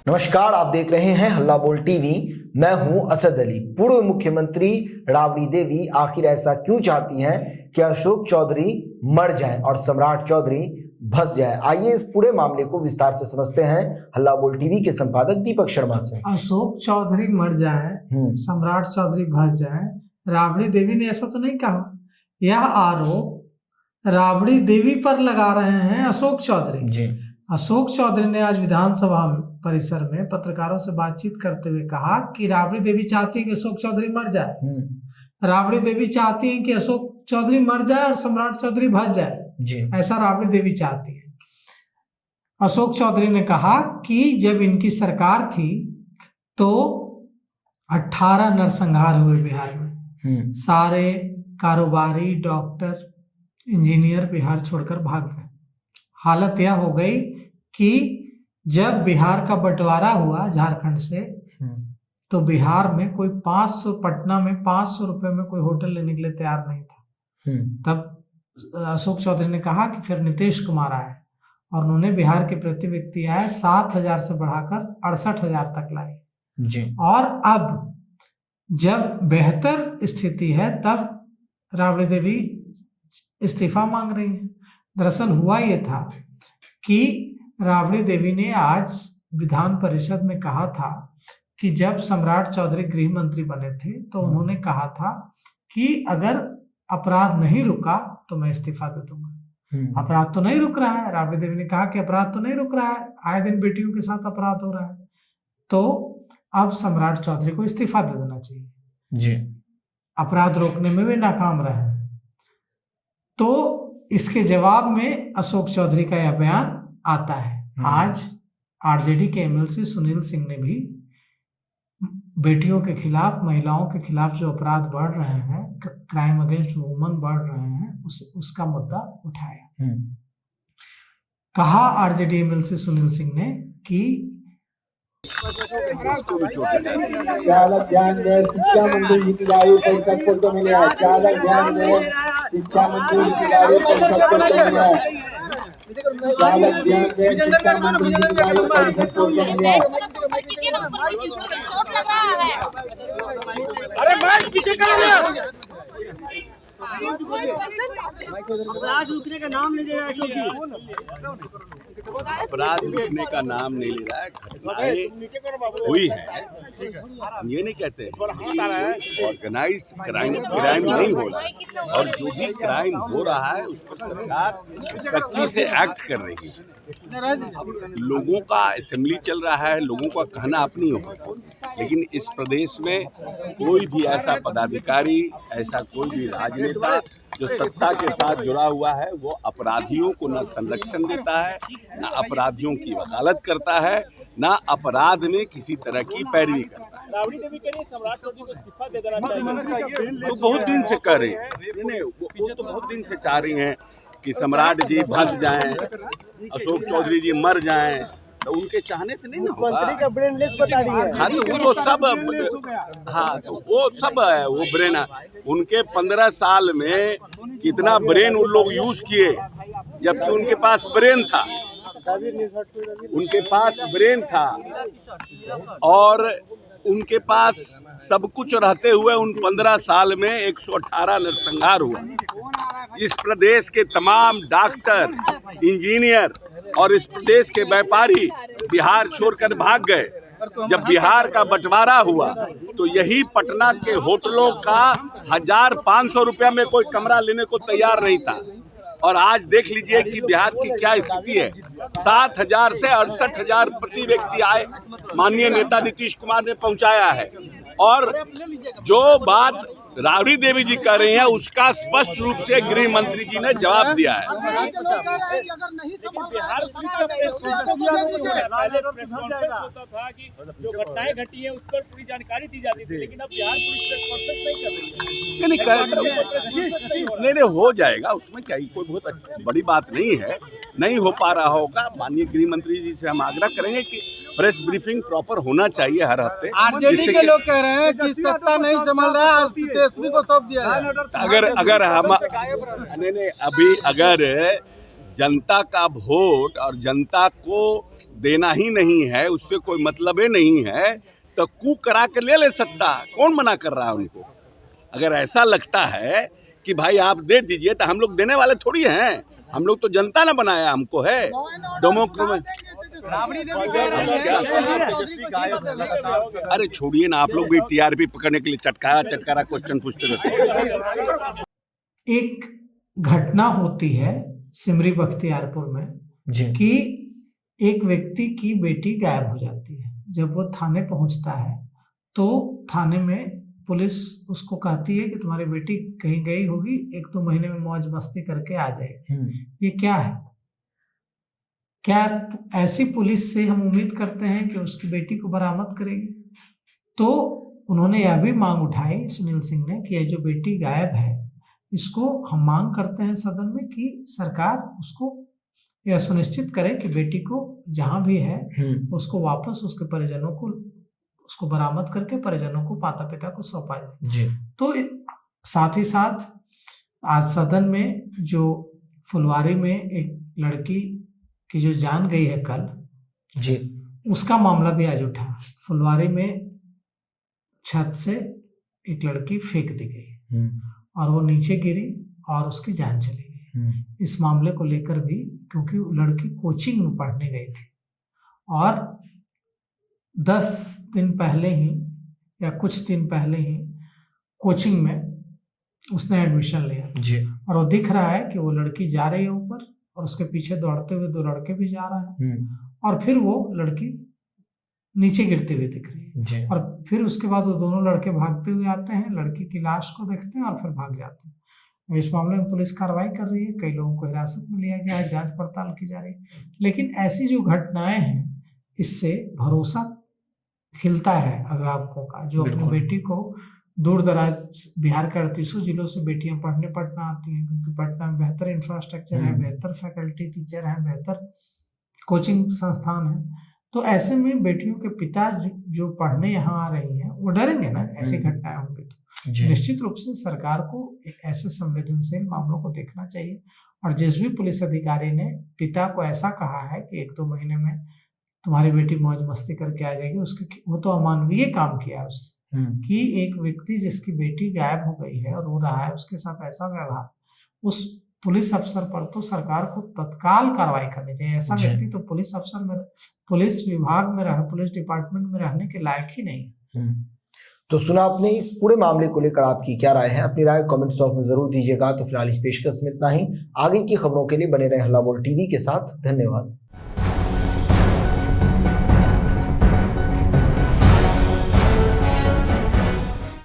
नमस्कार, आप देख रहे हैं हल्ला बोल टीवी। मैं हूं असद अली। पूर्व मुख्यमंत्री राबड़ी देवी आखिर ऐसा क्यों चाहती हैं कि अशोक चौधरी मर जाएं और सम्राट चौधरी भस जाए? आइए इस पूरे मामले को विस्तार से समझते हैं हल्ला बोल टीवी के संपादक दीपक शर्मा से। अशोक चौधरी मर जाए, सम्राट चौधरी भस जाए, राबड़ी देवी ने ऐसा तो नहीं कहा। यह आरोप राबड़ी देवी पर लगा रहे हैं अशोक चौधरी जी। अशोक चौधरी ने आज विधानसभा परिसर में पत्रकारों से बातचीत करते हुए कहा कि राबड़ी देवी चाहती है कि अशोक चौधरी मर जाए। राबड़ी देवी चाहती है कि अशोक चौधरी मर जाए और सम्राट चौधरी भस जाए जी। ऐसा राबड़ी देवी चाहती है। अशोक चौधरी ने कहा कि जब इनकी सरकार थी तो 18 नरसंहार हुए बिहार में। सारे कारोबारी, डॉक्टर, इंजीनियर बिहार छोड़कर भाग गए। हालत यह हो गई कि जब बिहार का बंटवारा हुआ झारखंड से, तो बिहार में कोई 500, पटना में 500 रुपए में कोई होटल लेने के लिए तैयार नहीं था। तब अशोक चौधरी ने कहा कि फिर नीतीश कुमार आए और उन्होंने बिहार के प्रति व्यक्ति आय 7,000 से बढ़ाकर 68,000 तक लाई जी। और अब जब बेहतर स्थिति है तब राबड़ी देवी इस्तीफा मांग रही है। दरअसल हुआ ये था कि राबड़ी देवी ने आज विधान परिषद में कहा था कि जब सम्राट चौधरी गृह मंत्री बने थे तो उन्होंने कहा था कि अगर अपराध नहीं रुका तो मैं इस्तीफा दे दूंगा। अपराध तो नहीं रुक रहा है। राबड़ी देवी ने कहा कि अपराध तो नहीं रुक रहा है, आए दिन बेटियों के साथ अपराध हो रहा है, तो अब सम्राट चौधरी को इस्तीफा दे देना चाहिए जी। अपराध रोकने में भी नाकाम रहे। तो इसके जवाब में अशोक चौधरी का यह बयान आता है। आज आरजेडी के एमएलसी सुनील सिंह ने भी बेटियों के खिलाफ, महिलाओं के खिलाफ जो अपराध बढ़ रहे हैं, क्राइम अगेंस्ट वुमन बढ़ रहे हैं, उसका मुद्दा उठाया। कहा आरजेडी एमएलसी सुनील सिंह ने कि चालक ध्यान दें, शिक्षा मंत्री की गाड़ी परिषद को तो मिला। चालक ध्यान दें, शिक्षा मंत्री की गाड़ी परिषद को तो मिला। चालक ध्यान दें, शिक्षा मंत्री की गाड़ी परिषद को तो मिला। चोट लग रहा है। अरे माइक पीछे करो। अपराध रुकने का नाम नहीं ले रहा है। अपराध रुकने का नाम नहीं ले रहा है। घटनाएं हुई है, ये नहीं कहते ऑर्गेनाइज्ड क्राइम नहीं हो रहा है, और जो भी क्राइम हो रहा है उस पर सरकार सख्ती से एक्ट कर रही है। लोगों का असेंबली चल रहा है, लोगों का कहना अपनी होगा, लेकिन इस प्रदेश में कोई भी ऐसा पदाधिकारी, ऐसा कोई भी राजनेता जो सत्ता के साथ जुड़ा हुआ है वो अपराधियों को न संरक्षण देता है, न अपराधियों की वकालत करता है, न अपराध में किसी तरह की पैरवी करता है। राबड़ी देवी कह रही है सम्राट चौधरी को इस्तीफा दे देना चाहिए। वो बहुत दिन से कर रहे हैं, वो तो बहुत दिन से चाह रही हैं कि सम्राट जी भस जाएं, अशोक चौधरी जी मर जाएं, तो उनके चाहने से नहीं ना होगा। मंत्री का ब्रेन लेस बता रही है। हाँ, तो वो सब, हाँ तो वो सब है, वो ब्रेन है उनके। 15 साल में कितना ब्रेन उन लोग यूज किए, जबकि उनके पास ब्रेन था, उनके पास ब्रेन था और उनके पास सब कुछ रहते हुए उन 15 साल में 118 नरसंहार हुआ। इस प्रदेश के तमाम डॉक्टर, इंजीनियर और इस प्रदेश के व्यापारी बिहार छोड़कर भाग गए। जब बिहार का बंटवारा हुआ तो यही पटना के होटलों का 1,500 रुपया में कोई कमरा लेने को तैयार नहीं था। और आज देख लीजिए कि बिहार की क्या स्थिति है। 7,000 से 68,000 प्रति व्यक्ति आए माननीय नेता नीतीश कुमार ने पहुंचाया है। और जो बात राबड़ी देवी जी कर रही हैं उसका स्पष्ट रूप से गृह मंत्री जी ने जवाब दिया है। बिहार पुलिस का था कि जो घटनाएं घटी है उस पर पूरी जानकारी दी जाती थी, लेकिन अब बिहार पुलिस नहीं कर रही है। नहीं हो जाएगा, उसमें क्या कोई बहुत अच्छी बड़ी बात नहीं है। नहीं हो पा रहा होगा, माननीय गृह मंत्री जी से हम आग्रह करेंगे कि प्रेस ब्रीफिंग प्रॉपर होना चाहिए हर हफ्ते। आरजेडी के लोग कह रहे हैं कि सत्ता नहीं संभल रहा है और तेजस्वी को सौंप दिया है। अगर हम नहीं अभी अगर जनता का वोट और जनता को देना ही नहीं है, उससे कोई मतलब ही नहीं है, तो कू करा के ले सकता, कौन मना कर रहा है उनको। अगर ऐसा लगता है कि भाई आप दे दीजिए, तो हम लोग देने वाले थोड़ी हैं, हम लोग तो जनता ने बनाया हमको है। अरे छोड़िए ना, आप लोग भी टीआरपी पकड़ने के लिए चटकारा क्वेश्चन पूछते रहते। एक घटना होती है सिमरी बख्तियारपुर में जी कि एक व्यक्ति की बेटी गायब हो जाती है। जब वो थाने पहुंचता है तो थाने में पुलिस उसको कहती है कि तुम्हारी बेटी कहीं गई होगी, 1-2 महीने में मौज मस्ती करके आ जाएगी। ये क्या है? क्या ऐसी पुलिस से हम उम्मीद करते हैं कि उसकी बेटी को बरामद करेगी? तो उन्होंने यह भी मांग उठाई सुनील सिंह ने कि यह जो बेटी गायब है, इसको हम मांग करते हैं सदन में कि सरकार उसको यह सुनिश्चित करे कि बेटी को जहां भी है उसको वापस उसके परिजनों को उसको बरामद करके परिजनों को माता पिता को सौंपा जाए। जी तो साथ ही साथ आज सदन में जो फुलवारी में एक लड़की की जो जान गई है कल, जी उसका मामला भी आज उठा। फुलवारी में छत से एक लड़की फेंक दी गई और वो नीचे गिरी और उसकी जान चली गई। इस मामले को लेकर भी, क्योंकि लड़की कोचिंग में पढ़ने गई थी और 10 दिन पहले ही या कुछ दिन पहले ही कोचिंग में उसने एडमिशन लिया जी और वो दिख रहा है कि वो लड़की जा रही है ऊपर और उसके पीछे दौड़ते हुए 2 लड़के भी जा रहे हैं और फिर वो लड़की नीचे गिरती हुई दिख रही है जी और फिर उसके बाद वो दोनों लड़के भागते हुए आते हैं, लड़की की लाश को देखते हैं और फिर भाग जाते हैं। इस मामले में पुलिस कार्रवाई कर रही है, कई लोगों को हिरासत में लिया गया है, जांच पड़ताल की जा रही है। लेकिन ऐसी जो घटनाएं हैं, इससे भरोसा खिलता है अभिभावकों का, जो अपनी बेटी को दूर दराज बिहार के 38 जिलों से बेटियां पढ़ने पटना आती हैं, क्योंकि पटना में बेहतर इंफ्रास्ट्रक्चर है, बेहतर फैकल्टी टीचर है, बेहतर कोचिंग संस्थान है। तो ऐसे में बेटियों के पिता जो पढ़ने यहाँ आ रही हैं, वो डरेंगे ना ऐसी घटनाएं होंगी तो। निश्चित रूप से सरकार को ऐसे संवेदनशील मामलों को देखना चाहिए और जिस भी पुलिस अधिकारी ने पिता को ऐसा कहा है कि 1-2 महीने में तुम्हारी बेटी मौज मस्ती करके आ जाएगी, उसके वो तो अमानवीय काम किया है उसने कि एक व्यक्ति जिसकी बेटी गायब हो गई है और रो रहा है, उसके साथ ऐसा व्यवहार, उस पुलिस अफसर पर तो सरकार को तत्काल कार्रवाई करनी चाहिए। ऐसा व्यक्ति तो पुलिस अफसर में, पुलिस विभाग में पुलिस डिपार्टमेंट में रहने के लायक ही नहीं। तो सुना आपने इस पूरे मामले को लेकर आपकी क्या राय है? अपनी राय कमेंट बॉक्स में जरूर दीजिएगा। तो फिलहाल इस पेशकश में इतना ही। आगे की खबरों के लिए बने रहे हल्ला बोल टीवी के साथ। धन्यवाद।